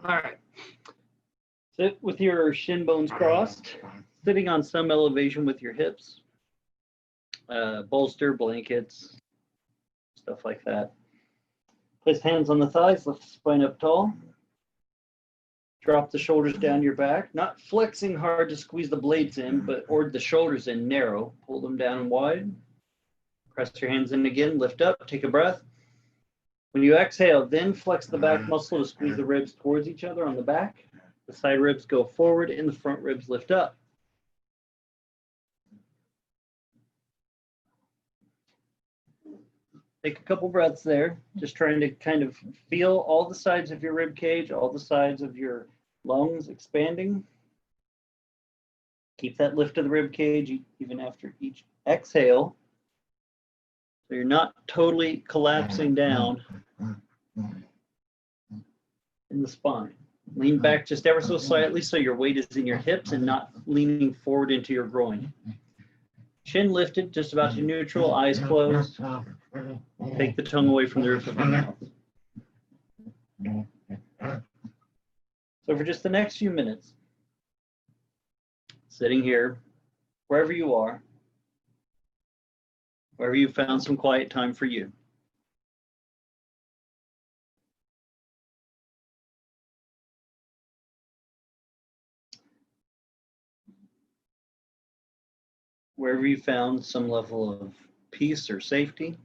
All right. Sit with your shin bones crossed, sitting on some elevation with your hips, bolster, blankets, stuff like that. Place hands on the thighs, lift the spine up tall. Drop the shoulders down your back, not flexing hard to squeeze the blades in, or the shoulders in narrow. Pull them down wide. Press your hands in again, lift up, take a breath. When you exhale, then flex the back muscle to squeeze the ribs towards each other on the back. The side ribs go forward and the front ribs lift up. Take a couple breaths there, just trying to kind of feel all the sides of your rib cage, all the sides of your lungs expanding. Keep that lift of the rib cage even after each exhale. So you're not totally collapsing down in the spine. Lean back just ever so slightly so your weight is in your hips and not leaning forward into your groin. Chin lifted, just about to neutral, eyes closed. Take the tongue away from the roof of your mouth. So for just the next few minutes, sitting here, wherever you are, wherever you found some quiet time for you. Wherever you found some level of peace or safety,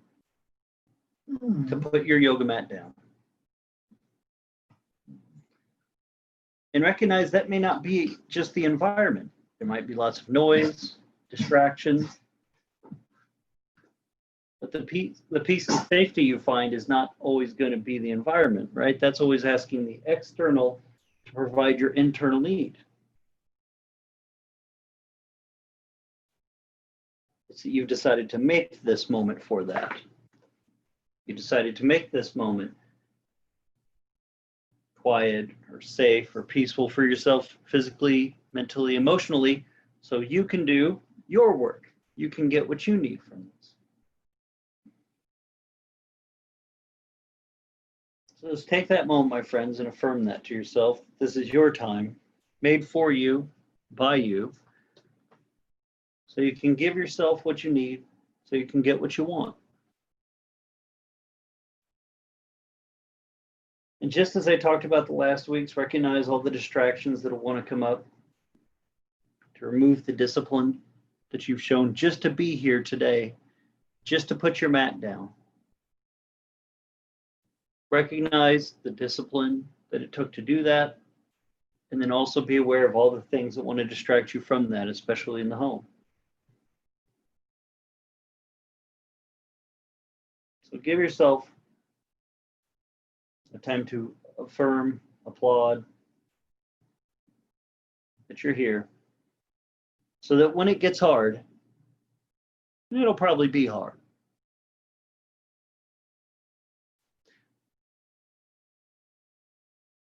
to put your yoga mat down. And recognize that may not be just the environment. There might be lots of noise, distractions. But the peace and safety you find is not always going to be the environment, right? That's always asking the external to provide your internal need. It's that you've decided to make this moment for that. You decided to make this moment quiet or safe or peaceful for yourself physically, mentally, emotionally, so you can do your work. You can get what you need from this. So just take that moment, my friends, and affirm that to yourself. This is your time, made for you, by you, so you can give yourself what you need, so you can get what you want. And just as I talked about the last weeks, recognize all the distractions that will want to come up, to remove the discipline that you've shown just to be here today, just to put your mat down. Recognize the discipline that it took to do that, and then also be aware of all the things that want to distract you from that, especially in the home. So give yourself a time to affirm, applaud that you're here, so that when it gets hard, and it'll probably be hard,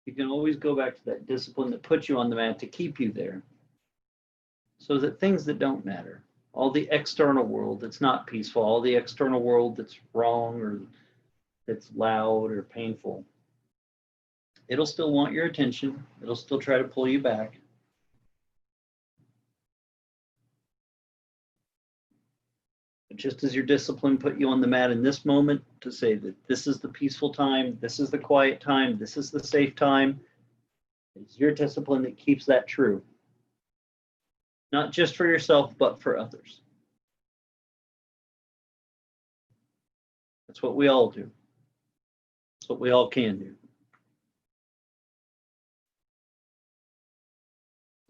you can always go back to that discipline that puts you on the mat to keep you there, so that things that don't matter, all the external world that's not peaceful, all the external world that's wrong or that's loud or painful, it'll still want your attention. It'll still try to pull you back. But just as your discipline put you on the mat in this moment to say that this is the peaceful time, this is the quiet time, this is the safe time, it's your discipline that keeps that true. Not just for yourself, but for others. That's what we all do. That's what we all can do.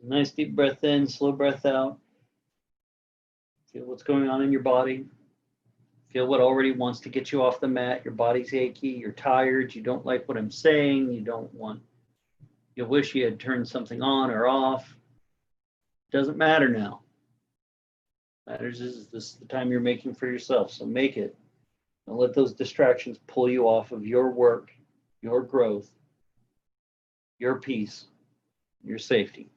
Nice deep breath in, slow breath out. Feel what's going on in your body. Feel what already wants to get you off the mat. Your body's achy, you're tired, you don't like what I'm saying, you wish you had turned something on or off. Doesn't matter now. Matters is this is the time you're making for yourself, so make it. Don't let those distractions pull you off of your work, your growth, your peace, your safety.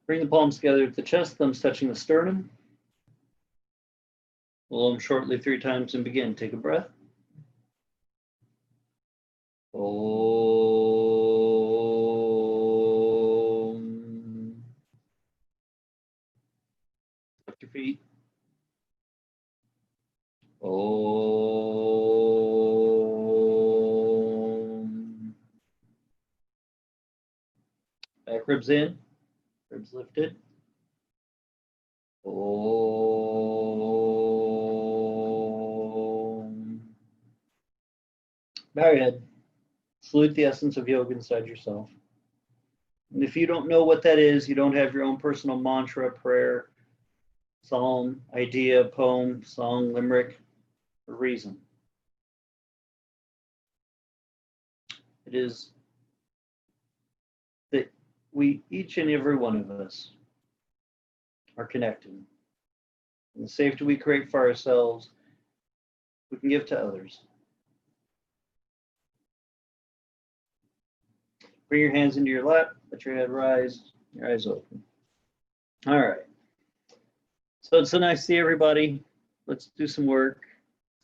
Bring the palms together at the chest, thumbs touching the sternum. Blow them shortly 3 times and begin. Take a breath. Om. Lift your feet. Om. Back ribs in. Ribs lifted. Om. Bow your head. Salute the essence of yoga inside yourself. And if you don't know what that is, you don't have your own personal mantra, prayer, psalm, idea, poem, song, limerick, or reason. It is that we, each and every one of us, are connected. And the safety we create for ourselves, we can give to others. Bring your hands into your lap, let your head rise, your eyes open. All right. So it's so nice to see everybody. Let's do some work.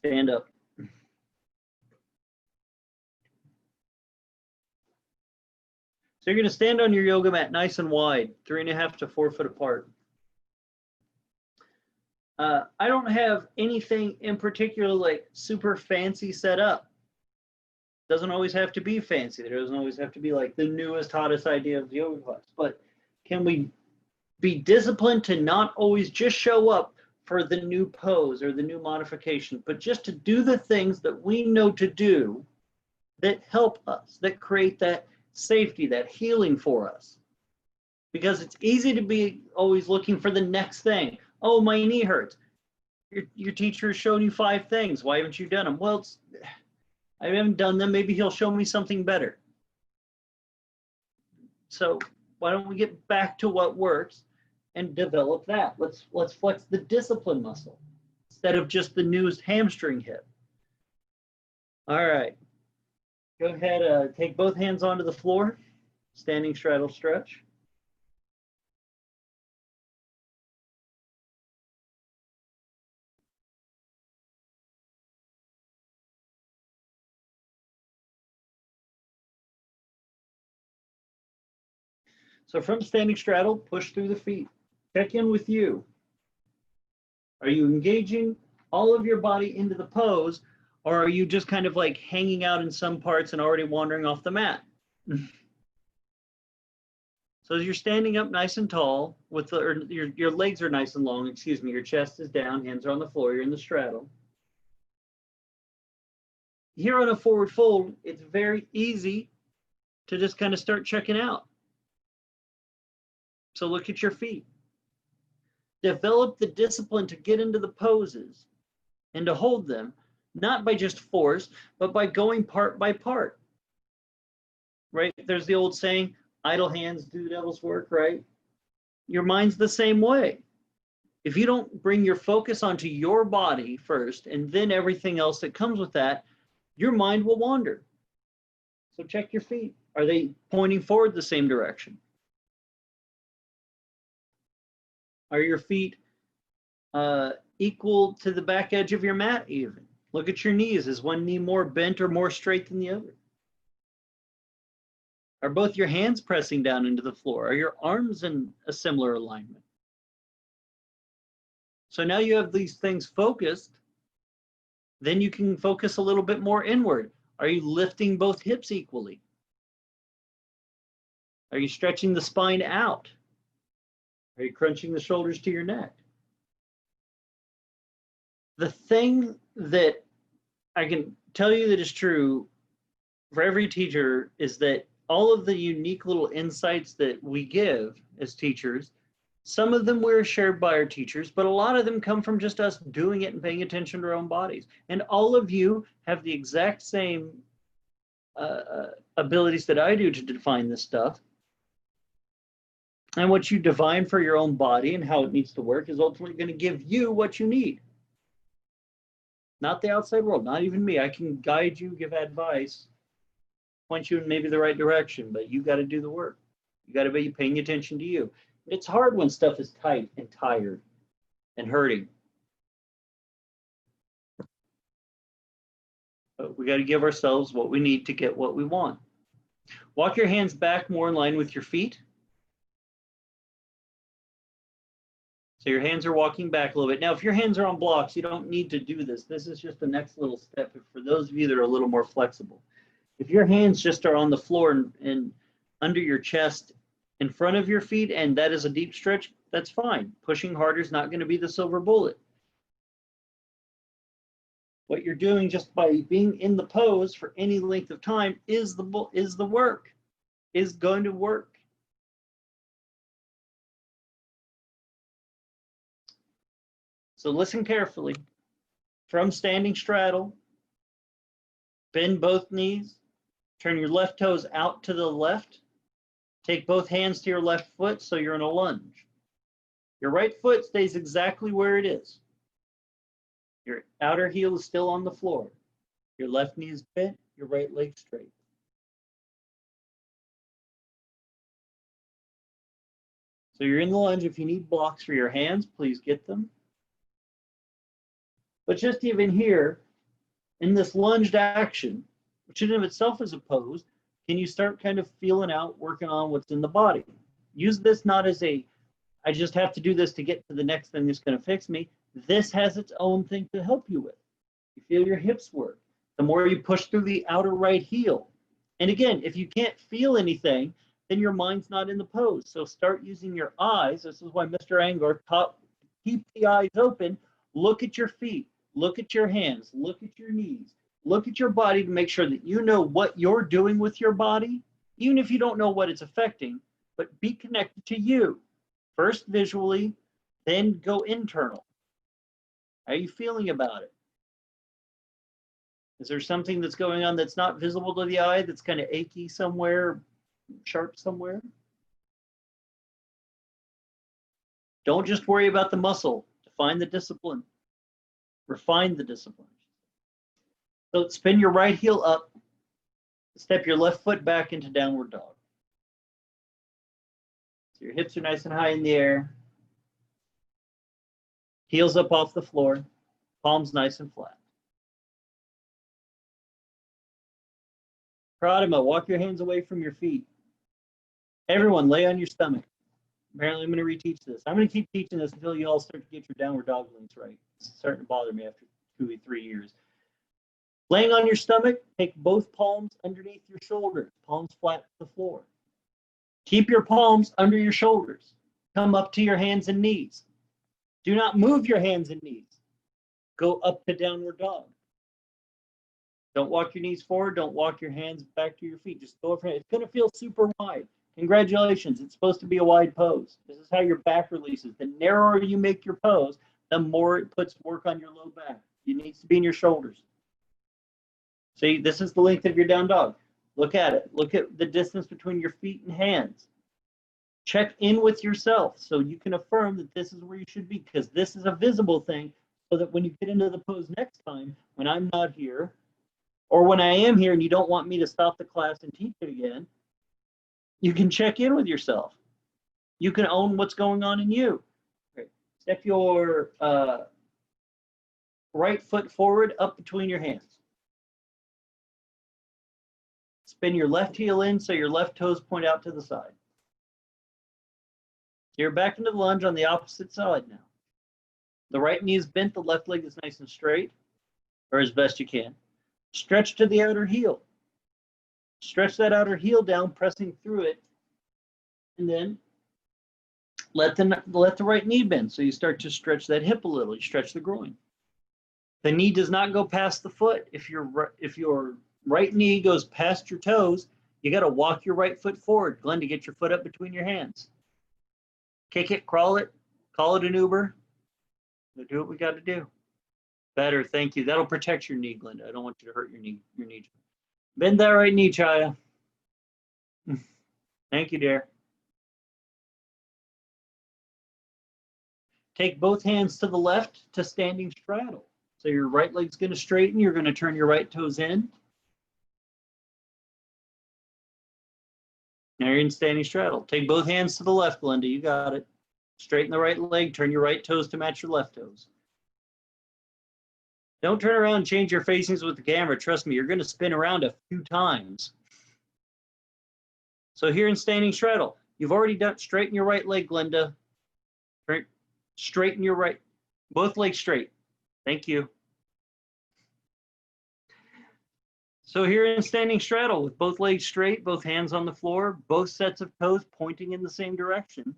Stand up. So you're going to stand on your yoga mat nice and wide, 3.5 to 4 foot apart. I don't have anything in particular like super fancy set up. Doesn't always have to be fancy. There doesn't always have to be like the newest, hottest idea of yoga class. But can we be disciplined to not always just show up for the new pose or the new modification, but just to do the things that we know to do that help us, that create that safety, that healing for us? Because it's easy to be always looking for the next thing. Oh, my knee hurts. Your teacher has shown you 5 things. Why haven't you done them? Well, I haven't done them. Maybe he'll show me something better. So why don't we get back to what works and develop that? Let's flex the discipline muscle instead of just the newest hamstring hip. All right. Go ahead, take both hands onto the floor, standing straddle stretch. So from standing straddle, push through the feet. Check in with you. Are you engaging all of your body into the pose, or are you just kind of like hanging out in some parts and already wandering off the mat? So as you're standing up nice and tall, with your legs are nice and long, excuse me, your chest is down, hands are on the floor, you're in the straddle. Here on a forward fold, it's very easy to just kind of start checking out. So look at your feet. Develop the discipline to get into the poses and to hold them, not by just force, but by going part by part. Right? There's the old saying, idle hands do the devil's work, right? Your mind's the same way. If you don't bring your focus onto your body first and then everything else that comes with that, your mind will wander. So check your feet. Are they pointing forward the same direction? Are your feet equal to the back edge of your mat even? Look at your knees. Is one knee more bent or more straight than the other? Are both your hands pressing down into the floor? Are your arms in a similar alignment? So now you have these things focused, then you can focus a little bit more inward. Are you lifting both hips equally? Are you stretching the spine out? Are you crunching the shoulders to your neck? The thing that I can tell you that is true for every teacher is that all of the unique little insights that we give as teachers, some of them were shared by our teachers, but a lot of them come from just us doing it and paying attention to our own bodies. And all of you have the exact same abilities that I do to define this stuff. And what you define for your own body and how it needs to work is ultimately going to give you what you need. Not the outside world, not even me. I can guide you, give advice, point you in maybe the right direction, but you got to do the work. You got to be paying attention to you. It's hard when stuff is tight and tired and hurting. But we got to give ourselves what we need to get what we want. Walk your hands back more in line with your feet. So your hands are walking back a little bit. Now, if your hands are on blocks, you don't need to do this. This is just the next little step for those of you that are a little more flexible. If your hands just are on the floor and under your chest in front of your feet, and that is a deep stretch, that's fine. Pushing harder is not going to be the silver bullet. What you're doing just by being in the pose for any length of time is the work, is going to work. So listen carefully. From standing straddle, bend both knees, turn your left toes out to the left, take both hands to your left foot so you're in a lunge. Your right foot stays exactly where it is. Your outer heel is still on the floor. Your left knee is bent, your right leg straight. So you're in the lunge. If you need blocks for your hands, please get them. But just even here, in this lunged action, which in of itself is a pose, can you start kind of feeling out, working on what's in the body? Use this not as a, I just have to do this to get to the next thing that's going to fix me. This has its own thing to help you with. You feel your hips work. The more you push through the outer right heel. And again, if you can't feel anything, then your mind's not in the pose. So start using your eyes. This is why Mr. Angar taught, keep the eyes open. Look at your feet. Look at your hands. Look at your knees. Look at your body to make sure that you know what you're doing with your body, even if you don't know what it's affecting, but be connected to you. First visually, then go internal. How are you feeling about it? Is there something that's going on that's not visible to the eye, that's kind of achy somewhere, sharp somewhere? Don't just worry about the muscle. Define the discipline. Refine the discipline. So spin your right heel up. Step your left foot back into downward dog. So your hips are nice and high in the air. Heels up off the floor. Palms nice and flat. Pradama, walk your hands away from your feet. Everyone, lay on your stomach. Apparently, I'm going to reteach this. I'm going to keep teaching this until you all start to get your downward dog links right. It's starting to bother me after 2 or 3 years. Laying on your stomach, take both palms underneath your shoulders, palms flat to the floor. Keep your palms under your shoulders. Come up to your hands and knees. Do not move your hands and knees. Go up to downward dog. Don't walk your knees forward. Don't walk your hands back to your feet. Just go over. It's going to feel super wide. Congratulations. It's supposed to be a wide pose. This is how your back releases. The narrower you make your pose, the more it puts work on your low back. It needs to be in your shoulders. See, this is the length of your down dog. Look at it. Look at the distance between your feet and hands. Check in with yourself so you can affirm that this is where you should be, because this is a visible thing, so that when you get into the pose next time, when I'm not here, or when I am here and you don't want me to stop the class and teach it again, you can check in with yourself. You can own what's going on in you. Okay. Step your right foot forward up between your hands. Spin your left heel in so your left toes point out to the side. You're back into the lunge on the opposite side now. The right knee is bent, the left leg is nice and straight, or as best you can. Stretch to the outer heel. Stretch that outer heel down, pressing through it, and then let the right knee bend. So you start to stretch that hip a little. You stretch the groin. The knee does not go past the foot. If your right knee goes past your toes, you got to walk your right foot forward, Glenn, to get your foot up between your hands. Kick it, crawl it, call it an Uber. We'll do what we got to do. Better, thank you. That'll protect your knee, Glenda. I don't want you to hurt your knee. Bend that right knee, Chaya. Thank you, dear. Take both hands to the left to standing straddle. So your right leg's going to straighten. You're going to turn your right toes in. Now you're in standing straddle. Take both hands to the left, Glenda. You got it. Straighten the right leg. Turn your right toes to match your left toes. Don't turn around and change your facings with the camera. Trust me, you're going to spin around a few times. So here in standing straddle, you've already done, straighten your right leg, Glenda. Straighten your right, both legs straight. Thank you. So here in standing straddle with both legs straight, both hands on the floor, both sets of toes pointing in the same direction.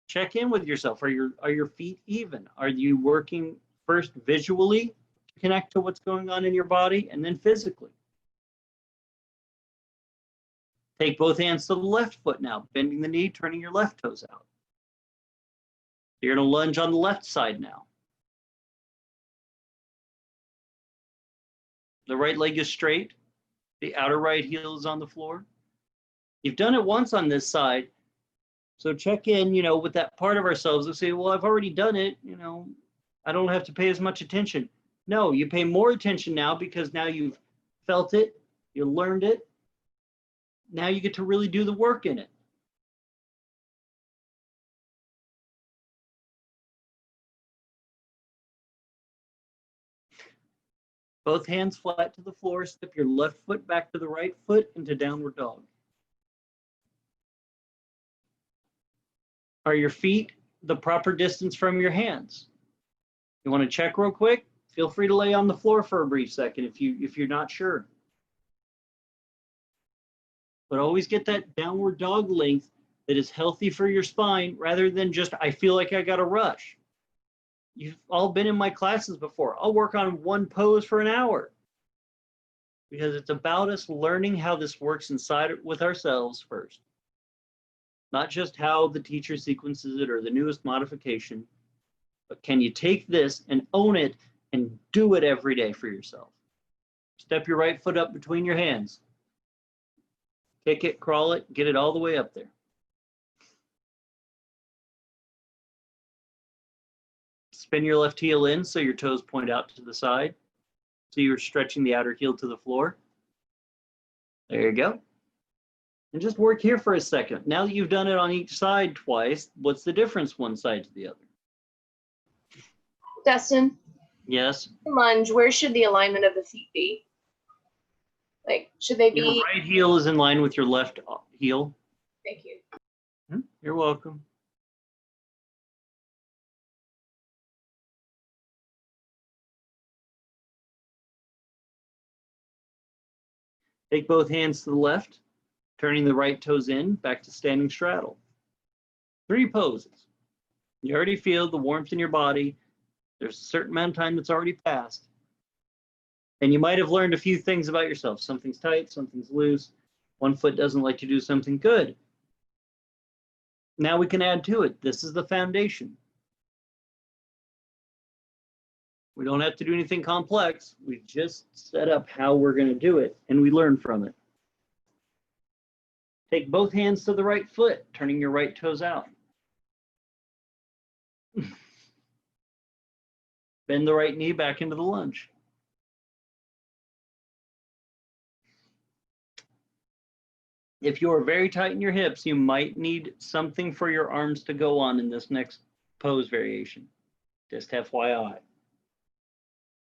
Check in with yourself. Are your feet even? Are you working first visually to connect to what's going on in your body and then physically? Take both hands to the left foot now, bending the knee, turning your left toes out. You're going to lunge on the left side now. The right leg is straight. The outer right heel is on the floor. You've done it once on this side. So check in, with that part of ourselves and say, well, I've already done it. I don't have to pay as much attention. No, you pay more attention now because now you've felt it, you learned it. Now you get to really do the work in it. Both hands flat to the floor. Step your left foot back to the right foot into downward dog. Are your feet the proper distance from your hands? You want to check real quick? Feel free to lay on the floor for a brief second if you're not sure. But always get that downward dog length that is healthy for your spine rather than just, I feel like I got to rush. You've all been in my classes before. I'll work on one pose for an hour because it's about us learning how this works inside with ourselves first. Not just how the teacher sequences it or the newest modification, but can you take this and own it and do it every day for yourself? Step your right foot up between your hands. Kick it, crawl it, get it all the way up there. Spin your left heel in so your toes point out to the side. So you're stretching the outer heel to the floor. There you go. And just work here for a second. Now that you've done it on each side twice, what's the difference one side to the other? Dustin? Yes? Lunge, where should the alignment of the feet be? Like, should they be? Your right heel is in line with your left heel. Thank you. You're welcome. Take both hands to the left, turning the right toes in, back to standing straddle. 3 poses. You already feel the warmth in your body. There's a certain amount of time that's already passed. And you might have learned a few things about yourself. Something's tight, something's loose. One foot doesn't like to do something good. Now we can add to it. This is the foundation. We don't have to do anything complex. We just set up how we're going to do it, and we learn from it. Take both hands to the right foot, turning your right toes out. Bend the right knee back into the lunge. If you are very tight in your hips, you might need something for your arms to go on in this next pose variation. Just FYI.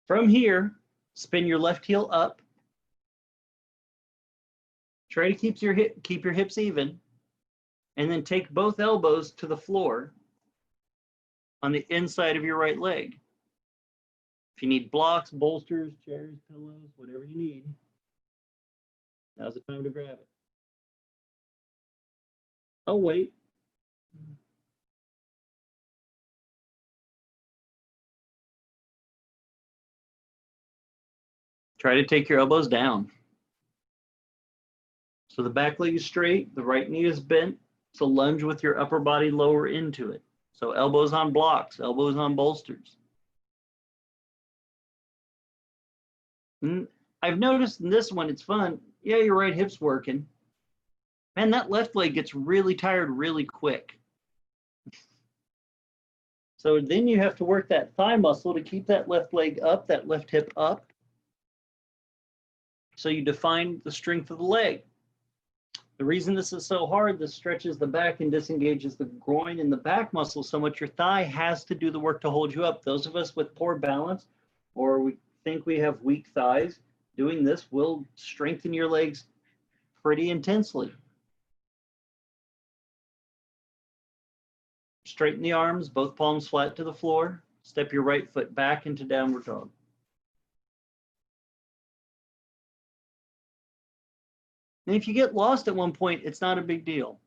From here, spin your left heel up. Try to keep your hips even, and then take both elbows to the floor on the inside of your right leg. If you need blocks, bolsters, chairs, pillows, whatever you need, now's the time to grab it. Oh, wait. Try to take your elbows down. So the back leg is straight, the right knee is bent. So lunge with your upper body lower into it. So elbows on blocks, elbows on bolsters. And I've noticed in this one, it's fun. Yeah, your right hip's working. Man, that left leg gets really tired really quick. So then you have to work that thigh muscle to keep that left leg up, that left hip up. So you define the strength of the leg. The reason this is so hard, this stretches the back and disengages the groin and the back muscle so much your thigh has to do the work to hold you up. Those of us with poor balance, or we think we have weak thighs, doing this will strengthen your legs pretty intensely. Straighten the arms, both palms flat to the floor. Step your right foot back into downward dog. And if you get lost at one point, it's not a big deal.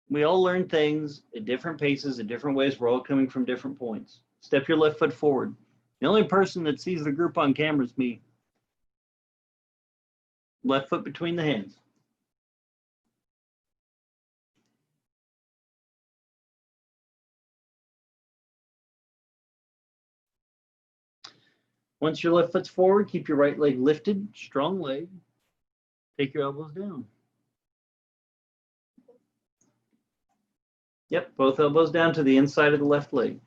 We all learn things at different paces, at different ways. We're all coming from different points. Step your left foot forward. The only person that sees the group on camera is me. Left foot between the hands. Once your left foot's forward, keep your right leg lifted, strong leg. Take your elbows down. Yep, both elbows down to the inside of the left leg.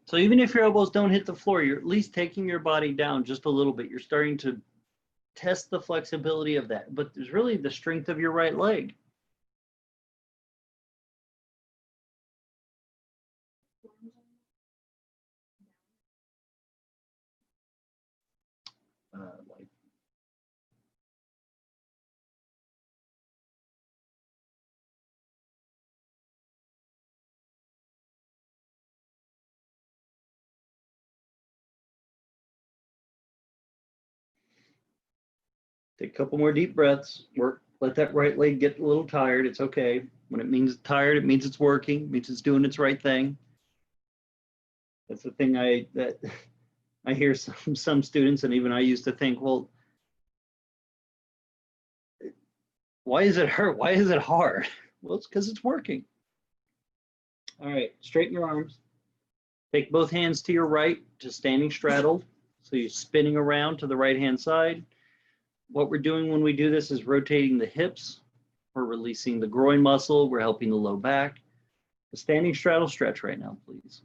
So even if your elbows don't hit the floor, you're at least taking your body down just a little bit. You're starting to test the flexibility of that, but there's really the strength of your right leg. Like take a couple more deep breaths. Work. Let that right leg get a little tired. It's okay. When it means it's tired, it means it's working. It means it's doing its right thing. That's the thing I hear some students, and even I used to think, well, why is it hurt? Why is it hard? Well, it's because it's working. All right, straighten your arms. Take both hands to your right to standing straddled. So you're spinning around to the right-hand side. What we're doing when we do this is rotating the hips. We're releasing the groin muscle. We're helping the low back. The standing straddle stretch right now, please.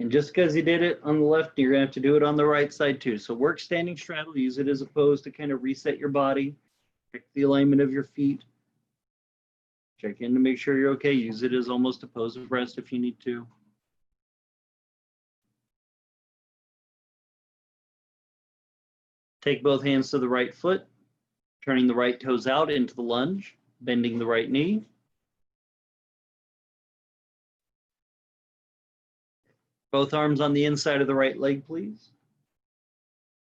And just because you did it on the left, you're going to have to do it on the right side too. So work standing straddle. Use it as a pose to kind of reset your body. Check the alignment of your feet. Check in to make sure you're okay. Use it as almost a pose of rest if you need to. Take both hands to the right foot, turning the right toes out into the lunge, bending the right knee. Both arms on the inside of the right leg, please.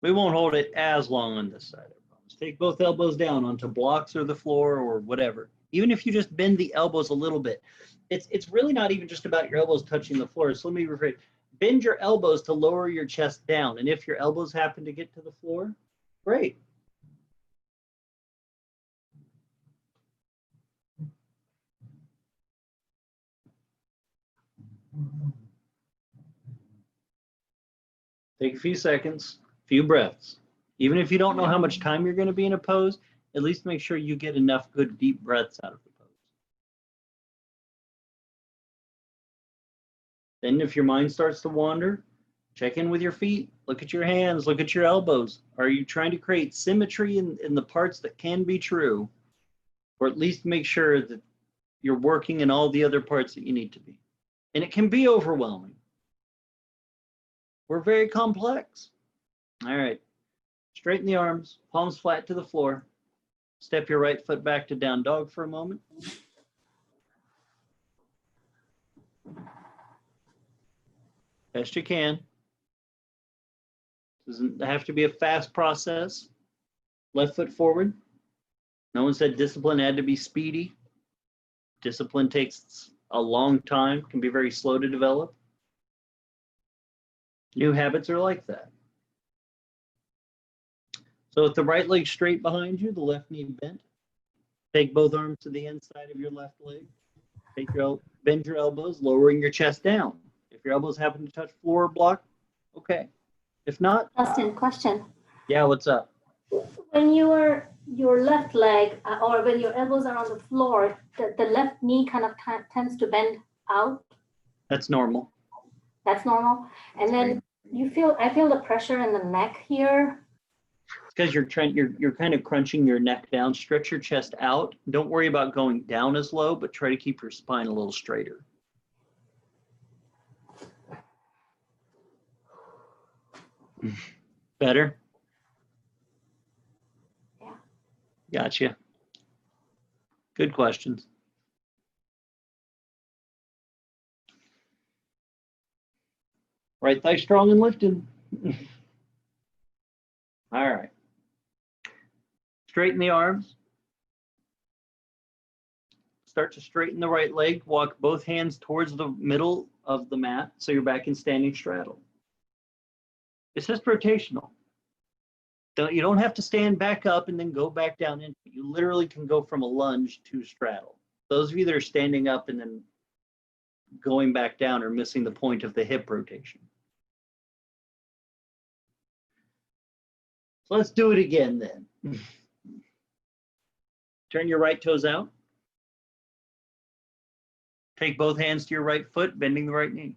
We won't hold it as long on this side, I promise. Take both elbows down onto blocks or the floor or whatever. Even if you just bend the elbows a little bit, it's really not even just about your elbows touching the floor. So let me rephrase. Bend your elbows to lower your chest down. And if your elbows happen to get to the floor, great. Take a few seconds, few breaths. Even if you don't know how much time you're going to be in a pose, at least make sure you get enough good deep breaths out of the pose. Then if your mind starts to wander, check in with your feet, look at your hands, look at your elbows. Are you trying to create symmetry in the parts that can be true? Or at least make sure that you're working in all the other parts that you need to be. And it can be overwhelming. We're very complex. All right, straighten the arms, palms flat to the floor. Step your right foot back to down dog for a moment. Best you can. Doesn't have to be a fast process. Left foot forward. No one said discipline had to be speedy. Discipline takes a long time, can be very slow to develop. New habits are like that. So with the right leg straight behind you, the left knee bent. Take both arms to the inside of your left leg. Bend your elbows, lowering your chest down. If your elbows happen to touch floor or block, okay. If not, Dustin, question. yeah, what's up? When your left leg or when your elbows are on the floor, the left knee kind of tends to bend out. That's normal. That's normal. And then I feel the pressure in the neck here. It's because you're kind of crunching your neck down. Stretch your chest out. Don't worry about going down as low, but try to keep your spine a little straighter. Better? Yeah. Gotcha. Good questions. Right thigh strong and lifted. All right. Straighten the arms. Start to straighten the right leg. Walk both hands towards the middle of the mat so you're back in standing straddle. It's just rotational. You don't have to stand back up and then go back down into it. You literally can go from a lunge to straddle. Those of you that are standing up and then going back down are missing the point of the hip rotation. So let's do it again then. Turn your right toes out. Take both hands to your right foot, bending the right knee.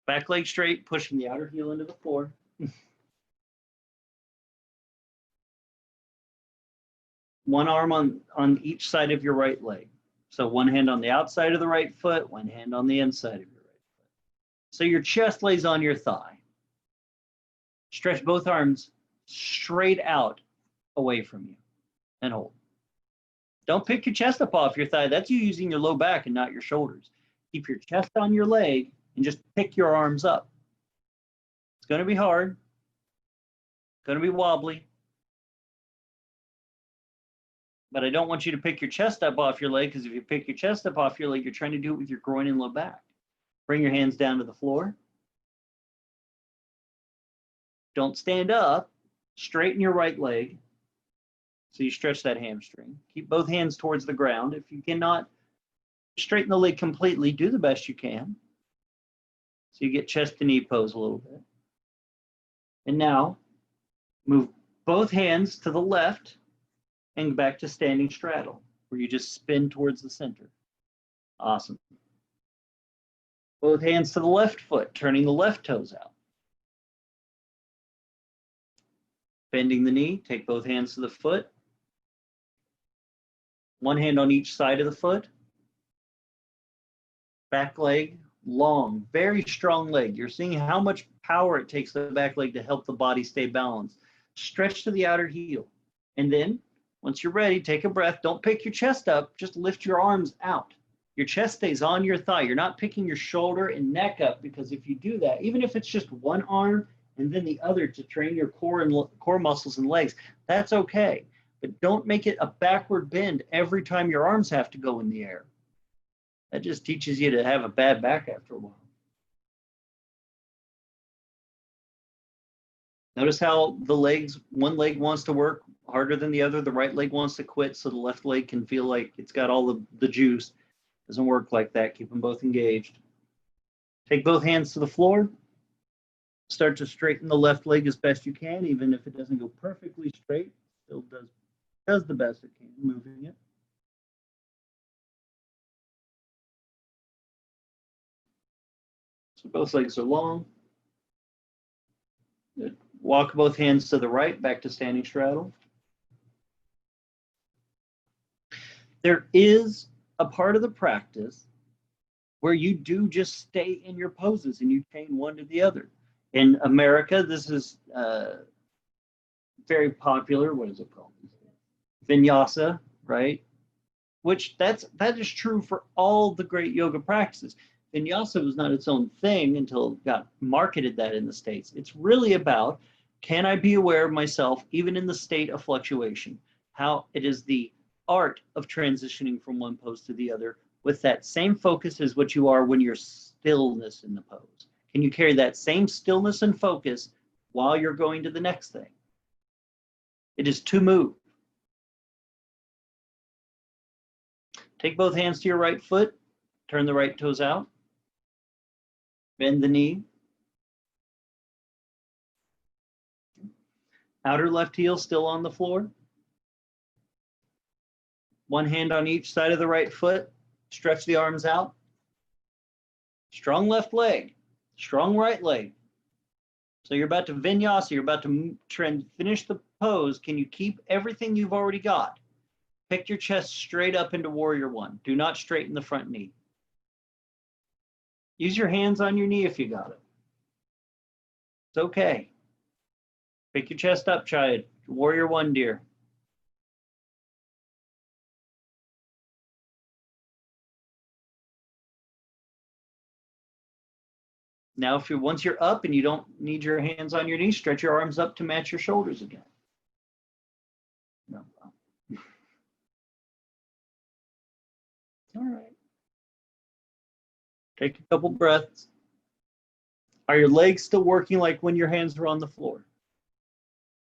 Back leg straight, pushing the outer heel into the floor. One arm on each side of your right leg. So one hand on the outside of the right foot, one hand on the inside of your right foot. So your chest lays on your thigh. Stretch both arms straight out away from you and hold. Don't pick your chest up off your thigh. That's you using your low back and not your shoulders. Keep your chest on your leg and just pick your arms up. It's going to be hard. It's going to be wobbly. But I don't want you to pick your chest up off your leg, because if you pick your chest up off your leg, you're trying to do it with your groin and low back. Bring your hands down to the floor. Don't stand up. Straighten your right leg so you stretch that hamstring. Keep both hands towards the ground. If you cannot straighten the leg completely, do the best you can. So you get chest to knee pose a little bit. And now move both hands to the left and back to standing straddle, where you just spin towards the center. Awesome. Both hands to the left foot, turning the left toes out. Bending the knee, take both hands to the foot. One hand on each side of the foot. Back leg, long, very strong leg. You're seeing how much power it takes the back leg to help the body stay balanced. Stretch to the outer heel. And then, once you're ready, take a breath. Don't pick your chest up, just lift your arms out. Your chest stays on your thigh. You're not picking your shoulder and neck up, because if you do that, even if it's just one arm and then the other to train your core and core muscles and legs, that's okay. But don't make it a backward bend every time your arms have to go in the air. That just teaches you to have a bad back after a while. Notice how the legs, one leg wants to work harder than the other. The right leg wants to quit, so the left leg can feel like it's got all the juice. Doesn't work like that. Keep them both engaged. Take both hands to the floor. Start to straighten the left leg as best you can, even if it doesn't go perfectly straight. Still does the best it can, moving it. So both legs are long. Good. Walk both hands to the right, back to standing straddle. There is a part of the practice where you do just stay in your poses and you chain one to the other. In America, this is very popular. What is it called? Vinyasa, right? Which that is true for all the great yoga practices. Vinyasa was not its own thing until it got marketed that in the States. It's really about, can I be aware of myself even in the state of fluctuation? How it is the art of transitioning from one pose to the other with that same focus as what you are when you're stillness in the pose. Can you carry that same stillness and focus while you're going to the next thing? It is to move. Take both hands to your right foot, turn the right toes out. Bend the knee. Outer left heel still on the floor. One hand on each side of the right foot. Stretch the arms out. Strong left leg. Strong right leg. So you're about to vinyasa. You're about to try and finish the pose. Can you keep everything you've already got? Pick your chest straight up into warrior one. Do not straighten the front knee. Use your hands on your knee if you got it. It's okay. Pick your chest up, try it. Warrior one, dear. Now, once you're up and you don't need your hands on your knees, stretch your arms up to match your shoulders again. No. All right. Take a couple breaths. Are your legs still working like when your hands were on the floor?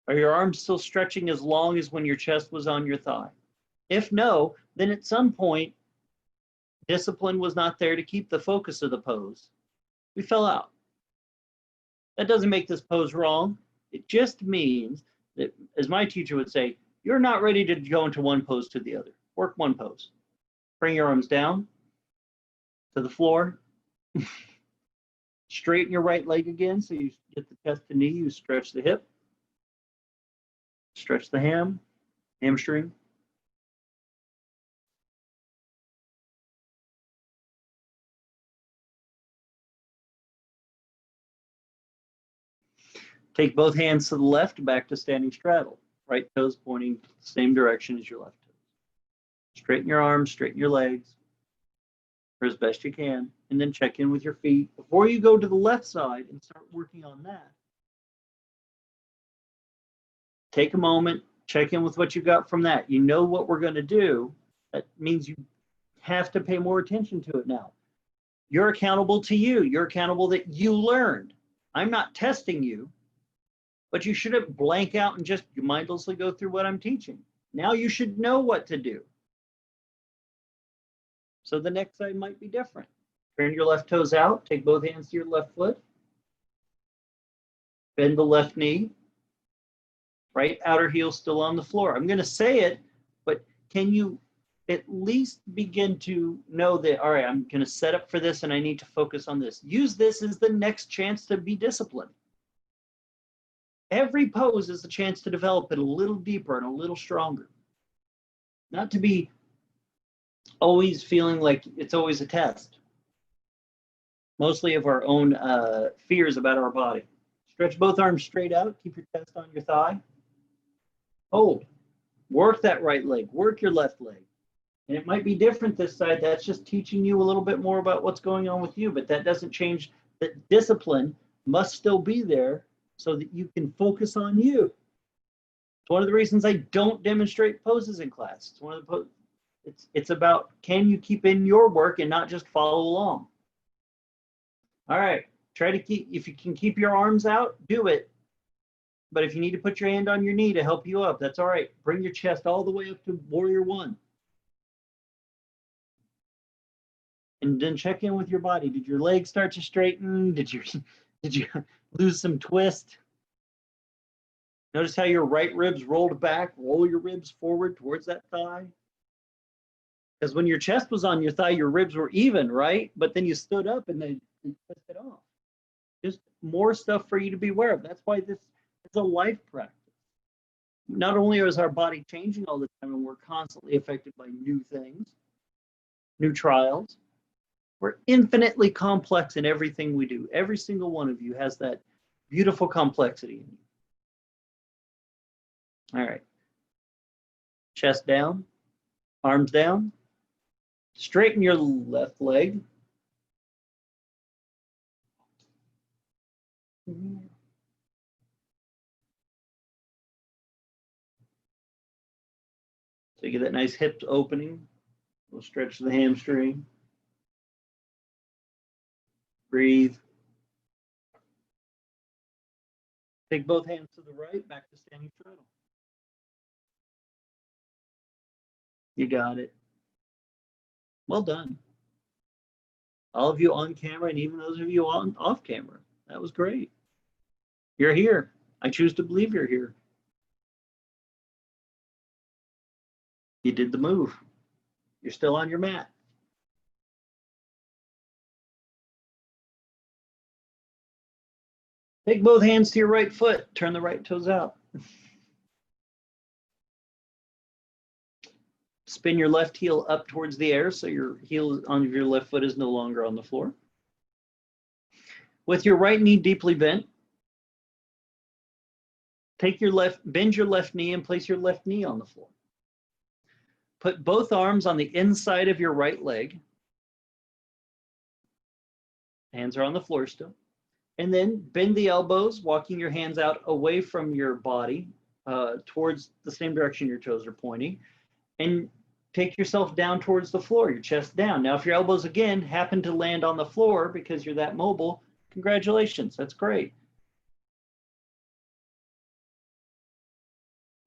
Are your arms still stretching as long as when your chest was on your thigh? If no, then at some point, discipline was not there to keep the focus of the pose. We fell out. That doesn't make this pose wrong. It just means that, as my teacher would say, you're not ready to go into one pose to the other. Work one pose. Bring your arms down to the floor. Straighten your right leg again so you get the chest to knee. You stretch the hip. Stretch the hamstring. Take both hands to the left, back to standing straddle. Right toes pointing the same direction as your left toes. Straighten your arms, straighten your legs for as best you can, and then check in with your feet. Before you go to the left side and start working on that, take a moment, check in with what you got from that. You know what we're going to do. That means you have to pay more attention to it now. You're accountable to you. You're accountable that you learned. I'm not testing you, but you shouldn't blank out and just mindlessly go through what I'm teaching. Now you should know what to do. So the next side might be different. Turn your left toes out. Take both hands to your left foot. Bend the left knee. Right outer heel still on the floor. I'm going to say it, but can you at least begin to know that, all right, I'm going to set up for this and I need to focus on this. Use this as the next chance to be disciplined. Every pose is a chance to develop it a little deeper and a little stronger. Not to be always feeling like it's always a test. Mostly of our own fears about our body. Stretch both arms straight out. Keep your chest on your thigh. Hold. Work that right leg. Work your left leg. And it might be different this side. That's just teaching you a little bit more about what's going on with you. But that doesn't change that discipline must still be there so that you can focus on you. It's one of the reasons I don't demonstrate poses in class. It's one of the it's about, can you keep in your work and not just follow along? All right. Try to keep, if you can keep your arms out, do it. But if you need to put your hand on your knee to help you up, that's all right. Bring your chest all the way up to warrior one. And then check in with your body. Did your legs start to straighten? Did you lose some twist? Notice how your right ribs rolled back. Roll your ribs forward towards that thigh. Because when your chest was on your thigh, your ribs were even, right? But then you stood up and they twisted off. Just more stuff for you to be aware of. That's why this is a life practice. Not only is our body changing all the time and we're constantly affected by new things, new trials, we're infinitely complex in everything we do. Every single one of you has that beautiful complexity in you. All right. Chest down, arms down. Straighten your left leg. So you get that nice hip opening. We'll stretch the hamstring. Breathe. Take both hands to the right, back to standing straddle. You got it. Well done. All of you on camera and even those of you on off camera. That was great. You're here. I choose to believe you're here. You did the move. You're still on your mat. Take both hands to your right foot. Turn the right toes out. Spin your left heel up towards the air so your heel on your left foot is no longer on the floor. With your right knee deeply bent, bend your left knee and place your left knee on the floor. Put both arms on the inside of your right leg. Hands are on the floor still. And then bend the elbows, walking your hands out away from your body towards the same direction your toes are pointing. And take yourself down towards the floor, your chest down. Now, if your elbows again happen to land on the floor because you're that mobile, congratulations, that's great.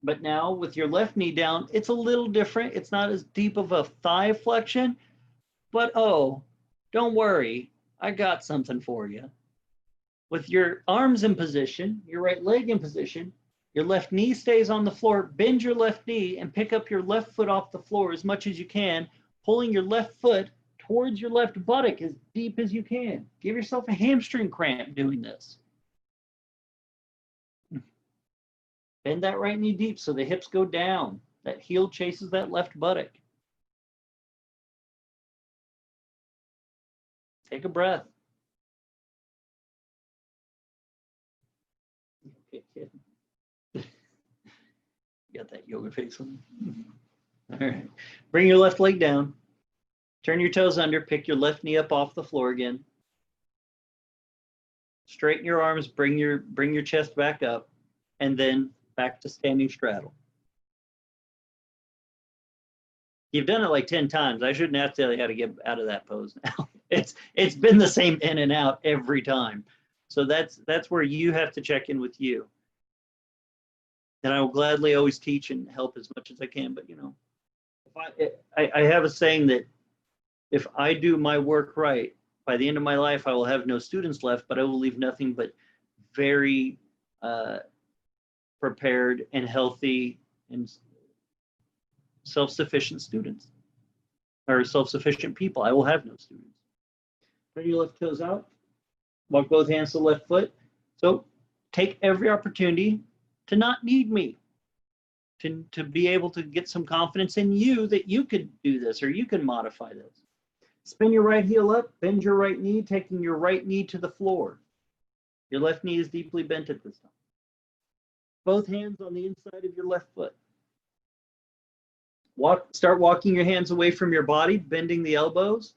But now with your left knee down, it's a little different. It's not as deep of a thigh flexion, but oh, don't worry, I got something for you. With your arms in position, your right leg in position, your left knee stays on the floor, bend your left knee and pick up your left foot off the floor as much as you can, pulling your left foot towards your left buttock as deep as you can. Give yourself a hamstring cramp doing this. Bend that right knee deep so the hips go down. That heel chases that left buttock. Take a breath. Okay, kid. Got that yoga face on. All right. Bring your left leg down. Turn your toes under. Pick your left knee up off the floor again. Straighten your arms. Bring your chest back up, and then back to standing straddle. You've done it like 10 times. I shouldn't have to tell you how to get out of that pose now. It's been the same in and out every time. So that's where you have to check in with you. And I will gladly always teach and help as much as I can. But you know, if I have a saying that if I do my work right, by the end of my life, I will have no students left, but I will leave nothing but very prepared and healthy and self-sufficient students, or self-sufficient people. I will have no students. Turn your left toes out. Walk both hands to the left foot. So take every opportunity to not need me, to be able to get some confidence in you that you could do this or you can modify this. Spin your right heel up, bend your right knee, taking your right knee to the floor. Your left knee is deeply bent at this time. Both hands on the inside of your left foot. Start walking your hands away from your body, bending the elbows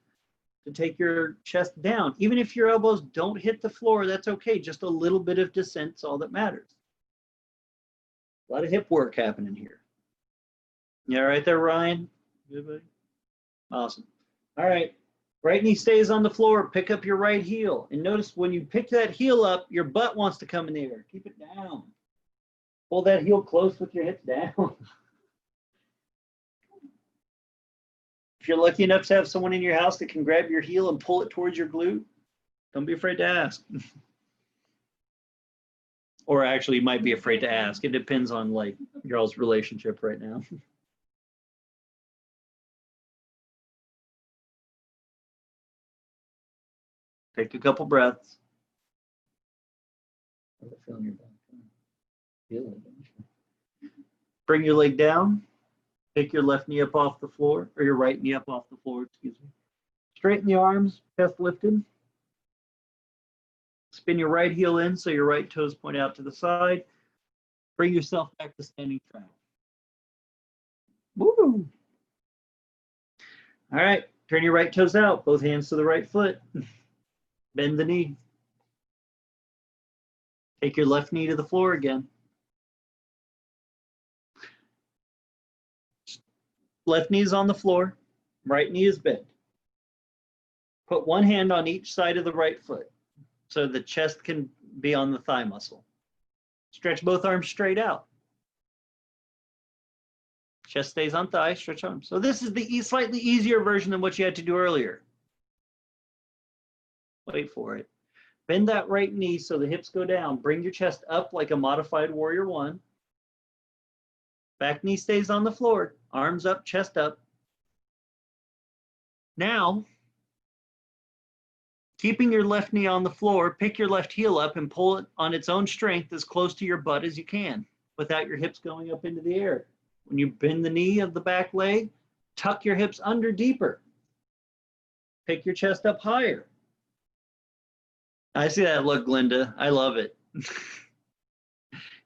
to take your chest down. Even if your elbows don't hit the floor, that's okay. Just a little bit of descent's all that matters. A lot of hip work happening here. You all right there, Ryan? Good, buddy? Awesome. All right. Right knee stays on the floor. Pick up your right heel. And notice when you pick that heel up, your butt wants to come in the air. Keep it down. Pull that heel close with your hips down. If you're lucky enough to have someone in your house that can grab your heel and pull it towards your glute, don't be afraid to ask. Or actually, you might be afraid to ask. It depends on like y'all's relationship right now. Take a couple breaths. Feel your back. Feel it, don't you? Bring your leg down. Pick your left knee up off the floor, or your right knee up off the floor, excuse me. Straighten the arms, chest lifted. Spin your right heel in so your right toes point out to the side. Bring yourself back to standing straddle. Woo! All right, turn your right toes out, both hands to the right foot. Bend the knee. Take your left knee to the floor again. Left knee is on the floor, right knee is bent. Put one hand on each side of the right foot so the chest can be on the thigh muscle. Stretch both arms straight out. Chest stays on thigh, stretch arms. So this is the slightly easier version than what you had to do earlier. Wait for it. Bend that right knee so the hips go down. Bring your chest up like a modified warrior one. Back knee stays on the floor. Arms up, chest up. Now, keeping your left knee on the floor, pick your left heel up and pull it on its own strength as close to your butt as you can without your hips going up into the air. When you bend the knee of the back leg, tuck your hips under deeper. Pick your chest up higher. I see that look, Glenda. I love it.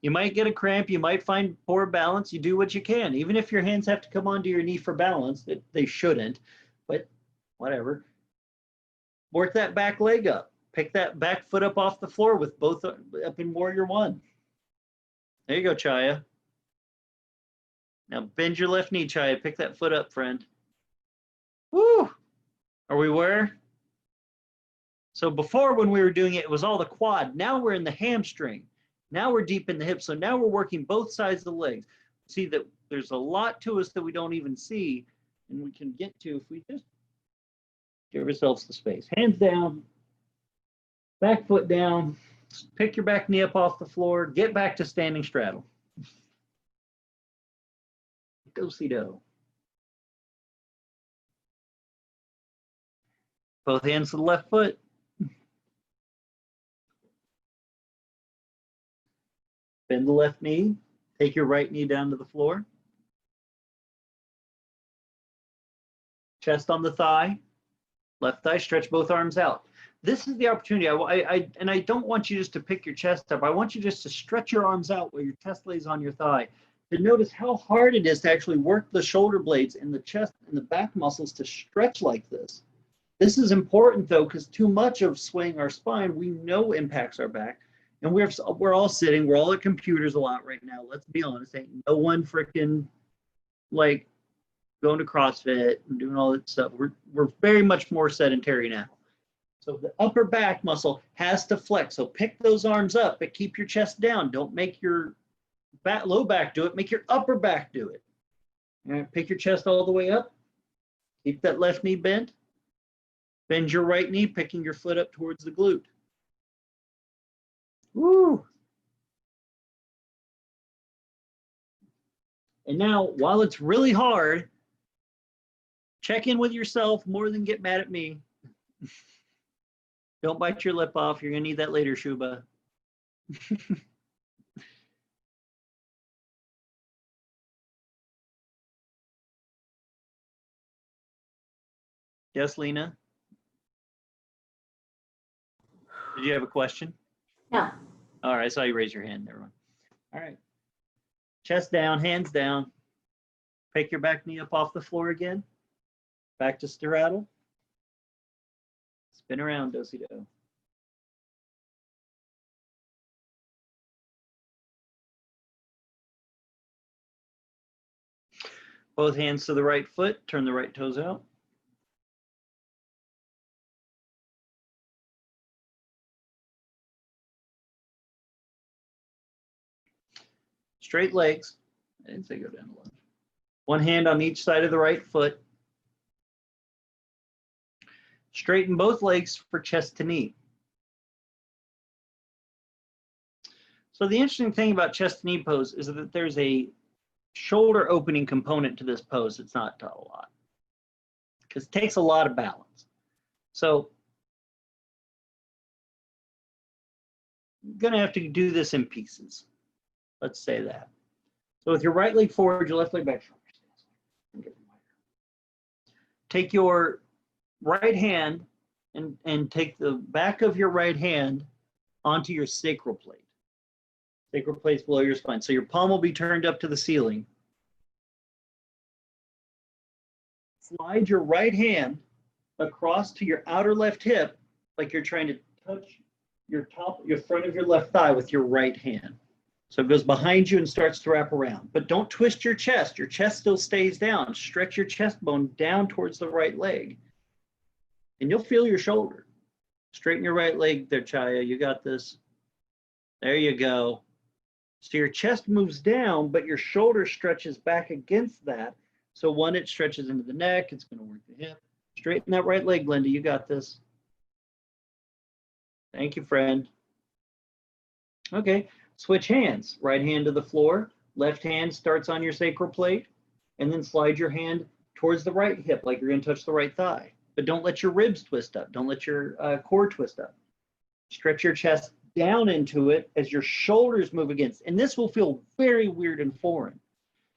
You might get a cramp. You might find poor balance. You do what you can. Even if your hands have to come onto your knee for balance, they shouldn't, but whatever. Work that back leg up. Pick that back foot up off the floor with both up in warrior one. There you go, Chaya. Now bend your left knee, Chaya. Pick that foot up, friend. Woo! Are we where? So before, when we were doing it, it was all the quad. Now we're in the hamstring. Now we're deep in the hip. So now we're working both sides of the legs. See that there's a lot to us that we don't even see, and we can get to if we just give ourselves the space. Hands down, back foot down, pick your back knee up off the floor, get back to standing straddle. Do-si-do. Both hands to the left foot. Bend the left knee, take your right knee down to the floor. Chest on the thigh, left thigh, stretch both arms out. This is the opportunity. I don't want you just to pick your chest up. I want you just to stretch your arms out where your chest lays on your thigh. To notice how hard it is to actually work the shoulder blades and the chest and the back muscles to stretch like this. This is important though, because too much of swaying our spine we know impacts our back. And we're all sitting, we're all at computers a lot right now. Let's be honest, ain't no one freaking like going to CrossFit and doing all that stuff. We're very much more sedentary now. So the upper back muscle has to flex. So pick those arms up, but keep your chest down. Don't make your low back do it. Make your upper back do it. All right, pick your chest all the way up. Keep that left knee bent. Bend your right knee, picking your foot up towards the glute. Woo! And now, while it's really hard, check in with yourself more than get mad at me. Don't bite your lip off. You're going to need that later, Shuba. Yes, Lena? Did you have a question? No. All right, I saw you raise your hand. Never mind. All right. Chest down, hands down. Pick your back knee up off the floor again. Back to straddle. Spin around, do-si-do. Both hands to the right foot. Turn the right toes out. Straight legs. I didn't say go down to lunge. One hand on each side of the right foot. Straighten both legs for chest to knee. So the interesting thing about chest to knee pose is that there's a shoulder opening component to this pose. It's not a lot because it takes a lot of balance. So you're going to have to do this in pieces. Let's say that. So with your right leg forward, your left leg back. Take your right hand and take the back of your right hand onto your sacral plate. Sacral plate's below your spine. So your palm will be turned up to the ceiling. Slide your right hand across to your outer left hip like you're trying to touch your front of your left thigh with your right hand. So it goes behind you and starts to wrap around. But don't twist your chest. Your chest still stays down. Stretch your chest bone down towards the right leg. And you'll feel your shoulder. Straighten your right leg there, Chaya. You got this. There you go. So your chest moves down, but your shoulder stretches back against that. So one, it stretches into the neck. It's going to work the hip. Straighten that right leg, Glenda. You got this. Thank you, friend. Okay, switch hands. Right hand to the floor. Left hand starts on your sacral plate. And then slide your hand towards the right hip like you're going to touch the right thigh. But don't let your ribs twist up. Don't let your core twist up. Stretch your chest down into it as your shoulders move against. And this will feel very weird and foreign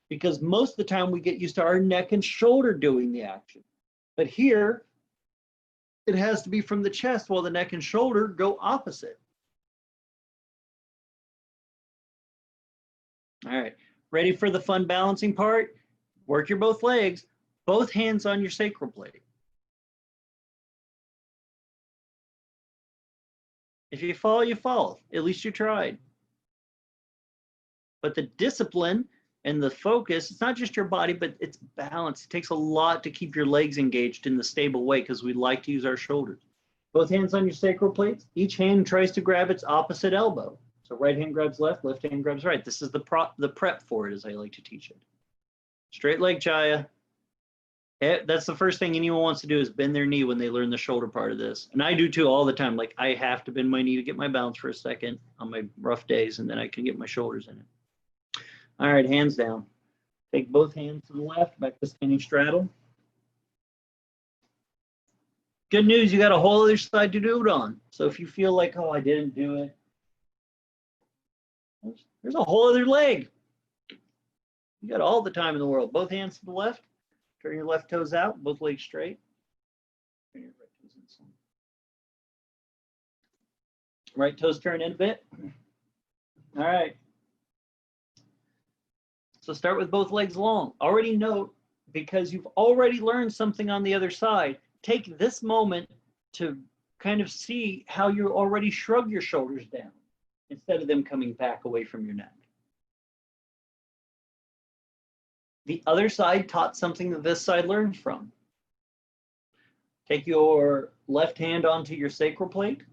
because most of the time we get used to our neck and shoulder doing the action. But here, it has to be from the chest while the neck and shoulder go opposite. All right, ready for the fun balancing part? Work your both legs, both hands on your sacral plate. If you fall, you fall. At least you tried. But the discipline and the focus, it's not just your body, but it's balance. It takes a lot to keep your legs engaged in the stable way because we like to use our shoulders. Both hands on your sacral plates. Each hand tries to grab its opposite elbow. So right hand grabs left hand grabs right. This is the prep for it, as I like to teach it. Straight leg Jaya. That's the first thing anyone wants to do is bend their knee when they learn the shoulder part of this. And I do too all the time. Like I have to bend my knee to get my balance for a second on my rough days, and then I can get my shoulders in it. All right, hands down. Take both hands to the left, back to standing straddle. Good news, you got a whole other side to do it on. So if you feel like, oh, I didn't do it, there's a whole other leg. You got all the time in the world. Both hands to the left. Turn your left toes out, both legs straight. Turn your right toes inside. Right toes turn in a bit. All right. So start with both legs long. Already note, because you've already learned something on the other side, take this moment to kind of see how you already shrug your shoulders down instead of them coming back away from your neck. The other side taught something that this side learned from. Take your left hand onto your sacral plate,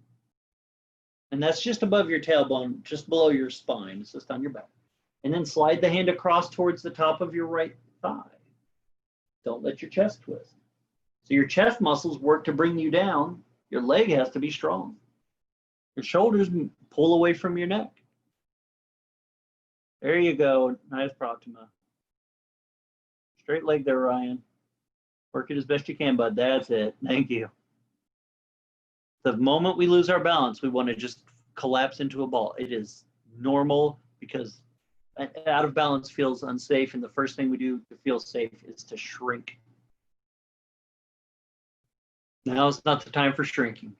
and that's just above your tailbone, just below your spine. It's just on your back. And then slide the hand across towards the top of your right thigh. Don't let your chest twist. So your chest muscles work to bring you down. Your leg has to be strong. Your shoulders pull away from your neck. There you go. Nice Pratima. Straight leg there, Ryan. Work it as best you can, bud. That's it. Thank you. The moment we lose our balance, we want to just collapse into a ball. It is normal because out of balance feels unsafe, and the first thing we do to feel safe is to shrink. Now is not the time for shrinking.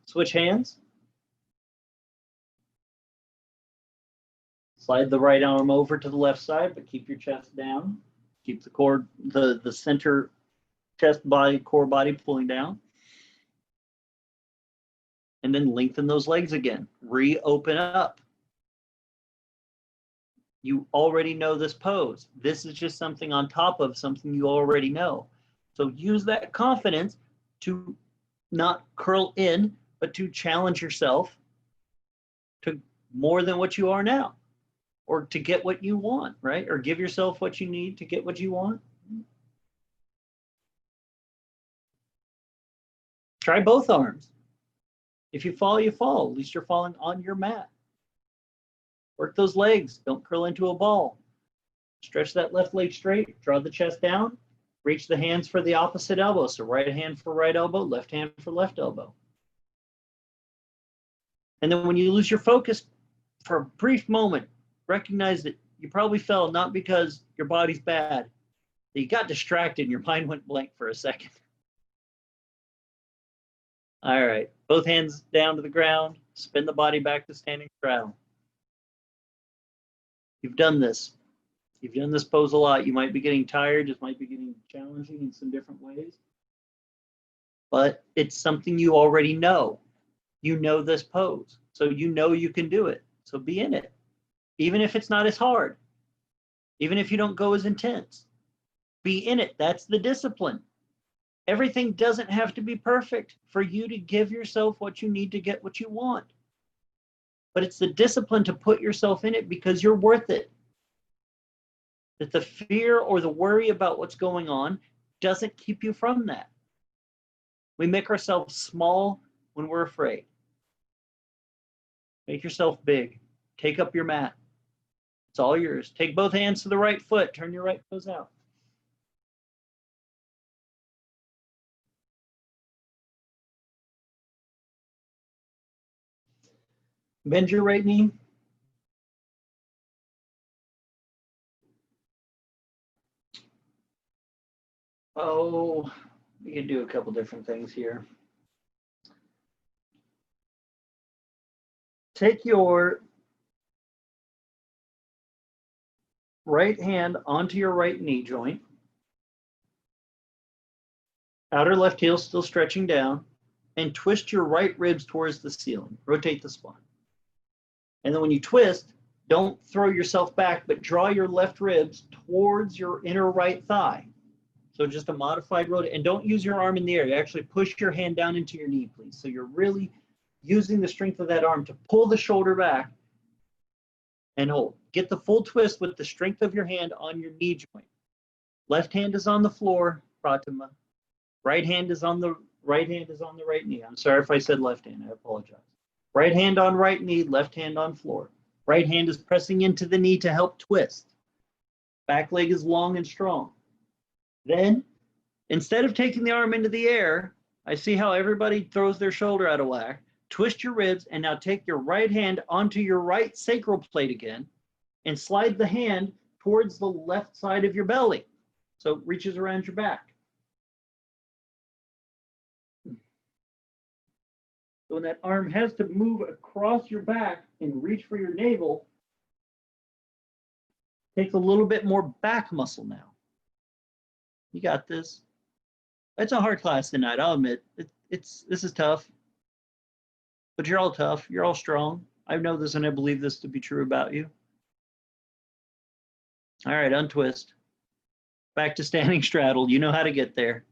Switch hands. Slide the right arm over to the left side, but keep your chest down. Keep the core, the center chest body, core body pulling down. And then lengthen those legs again. Reopen up. You already know this pose. This is just something on top of something you already know. So use that confidence to not curl in, but to challenge yourself to more than what you are now, or to get what you want, right? Or give yourself what you need to get what you want. Try both arms. If you fall, you fall. At least you're falling on your mat. Work those legs. Don't curl into a ball. Stretch that left leg straight. Draw the chest down. Reach the hands for the opposite elbow. So right hand for right elbow, left hand for left elbow. And then when you lose your focus for a brief moment, recognize that you probably fell not because your body's bad, that you got distracted and your mind went blank for a second. All right, both hands down to the ground, spin the body back to standing straddle. You've done this. You've done this pose a lot. You might be getting tired, it might be getting challenging in some different ways, but it's something you already know. You know this pose, so you know you can do it. So be in it. Even if it's not as hard, even if you don't go as intense, be in it. That's the discipline. Everything doesn't have to be perfect for you to give yourself what you need to get what you want. But it's the discipline to put yourself in it because you're worth it. That the fear or the worry about what's going on doesn't keep you from that. We make ourselves small when we're afraid. Make yourself big. Take up your mat. It's all yours. Take both hands to the right foot. Turn your right toes out. Bend your right knee. Oh, we can do a couple different things here. Take your right hand onto your right knee joint. Outer left heel still stretching down, and twist your right ribs towards the ceiling. Rotate the spine. And then when you twist, don't throw yourself back, but draw your left ribs towards your inner right thigh. So just a modified rotate. And don't use your arm in the air. You actually push your hand down into your knee, please. So you're really using the strength of that arm to pull the shoulder back and hold. Get the full twist with the strength of your hand on your knee joint. Left hand is on the floor, Pratima. Right hand is on the right knee. I'm sorry if I said left hand. I apologize. Right hand on right knee, left hand on floor. Right hand is pressing into the knee to help twist. Back leg is long and strong. Then, instead of taking the arm into the air, I see how everybody throws their shoulder out of whack. Twist your ribs and now take your right hand onto your right sacral plate again and slide the hand towards the left side of your belly. So it reaches around your back. So when that arm has to move across your back and reach for your navel, it takes a little bit more back muscle now. You got this. It's a hard class tonight, I'll admit. This is tough. But you're all tough. You're all strong. I know this and I believe this to be true about you. All right, untwist. Back to standing straddle. You know how to get there.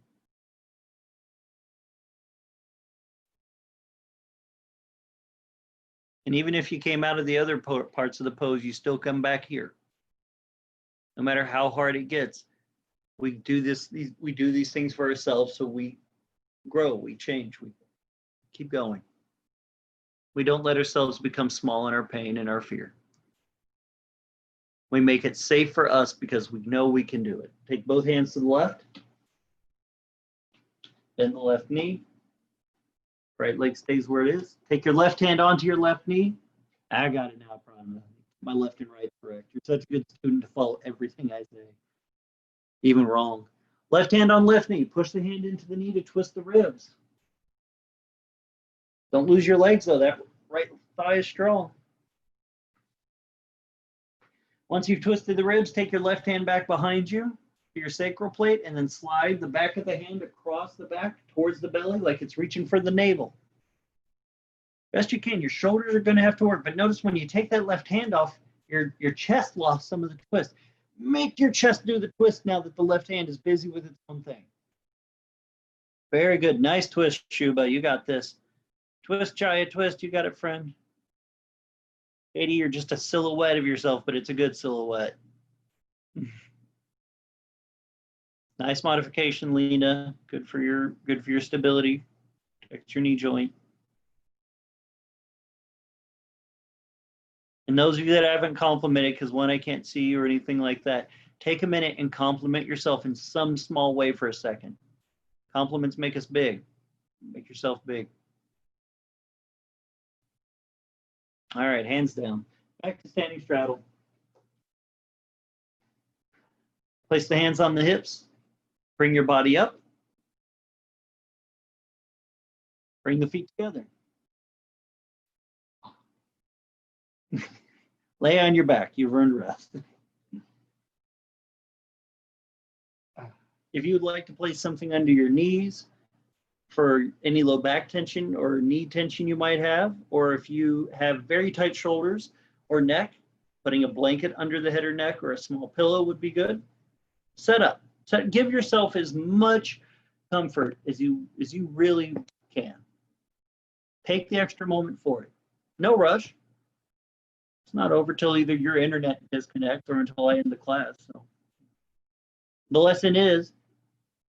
And even if you came out of the other parts of the pose, you still come back here. No matter how hard it gets, we do these things for ourselves, so we grow, we change, we keep going. We don't let ourselves become small in our pain and our fear. We make it safe for us because we know we can do it. Take both hands to the left. Bend the left knee. Right leg stays where it is. Take your left hand onto your left knee. I got it now, Prana. My left and right correct. You're such a good student to follow everything I say, even wrong. Left hand on left knee. Push the hand into the knee to twist the ribs. Don't lose your legs though. That right thigh is strong. Once you've twisted the ribs, take your left hand back behind you to your sacral plate and then slide the back of the hand across the back towards the belly like it's reaching for the navel. Best you can. Your shoulders are going to have to work, but notice when you take that left hand off, your chest lost some of the twist. Make your chest do the twist now that the left hand is busy with its own thing. Very good. Nice twist, Shuba. You got this. Twist, Chaya, twist. You got it, friend. Katie, you're just a silhouette of yourself, but it's a good silhouette. Nice modification, Lena. Good for your stability. Protect your knee joint. And those of you that I haven't complimented, because one, I can't see you or anything like that, take a minute and compliment yourself in some small way for a second. Compliments make us big. Make yourself big. All right, hands down. Back to standing straddle. Place the hands on the hips. Bring your body up. Bring the feet together. Lay on your back. You've earned rest. If you would like to place something under your knees for any low back tension or knee tension you might have, or if you have very tight shoulders or neck, putting a blanket under the head or neck or a small pillow would be good. Set up. Give yourself as much comfort as you really can. Take the extra moment for it. No rush. It's not over till either your internet disconnects or until I end the class. So the lesson is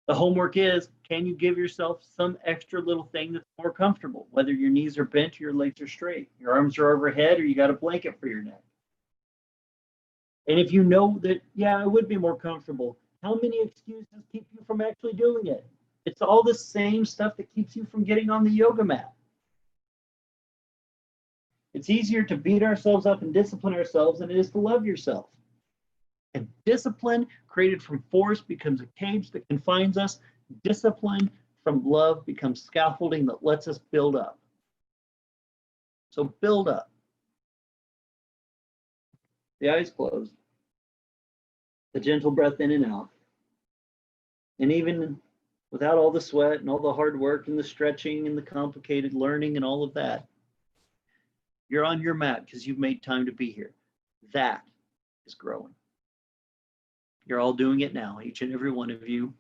The homework is, can you give yourself some extra little thing that's more comfortable, whether your knees are bent or your legs are straight, your arms are overhead, or you got a blanket for your neck. And if you know that, yeah, it would be more comfortable, how many excuses keep you from actually doing it? It's all the same stuff that keeps you from getting on the yoga mat. It's easier to beat ourselves up and discipline ourselves than it is to love yourself. And discipline created from force becomes a cage that confines us. Discipline from love becomes scaffolding that lets us build up. So build up. The eyes closed. The gentle breath in and out. And even without all the sweat and all the hard work and the stretching and the complicated learning and all of that, you're on your mat because you've made time to be here. That is growing. You're all doing it now, each and every one of you.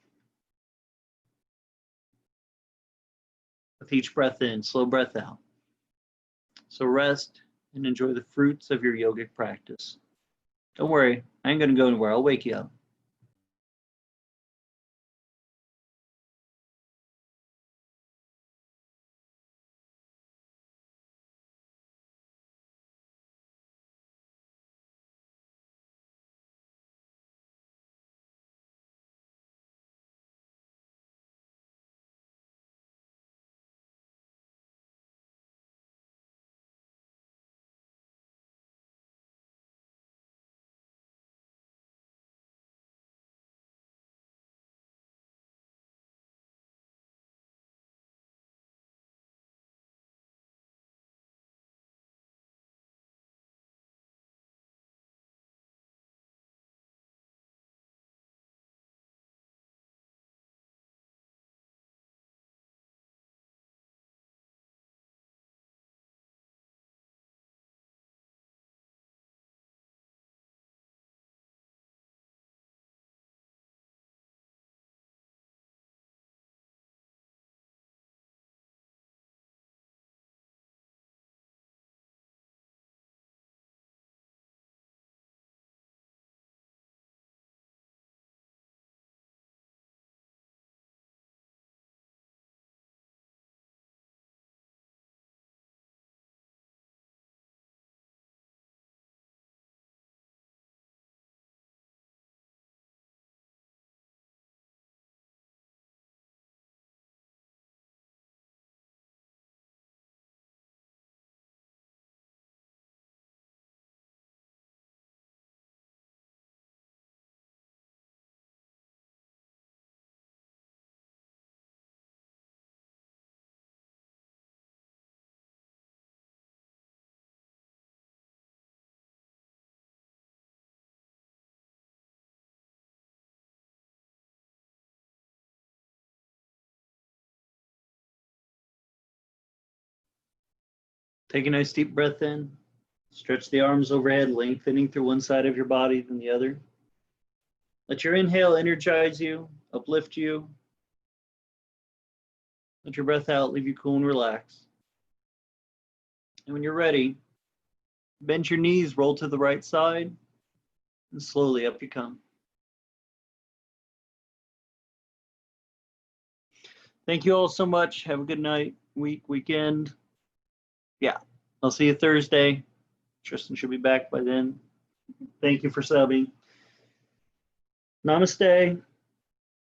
With each breath in, slow breath out. So rest and enjoy the fruits of your yogic practice. Don't worry, I ain't going to go anywhere. I'll wake you up. Take a nice deep breath in. Stretch the arms overhead, lengthening through one side of your body than the other. Let your inhale energize you, uplift you. Let your breath out leave you cool and relaxed. And when you're ready, bend your knees, roll to the right side, and slowly up you come. Thank you all so much. Have a good night, weekend. Yeah, I'll see you Thursday. Tristan should be back by then. Thank you for subbing. Namaste.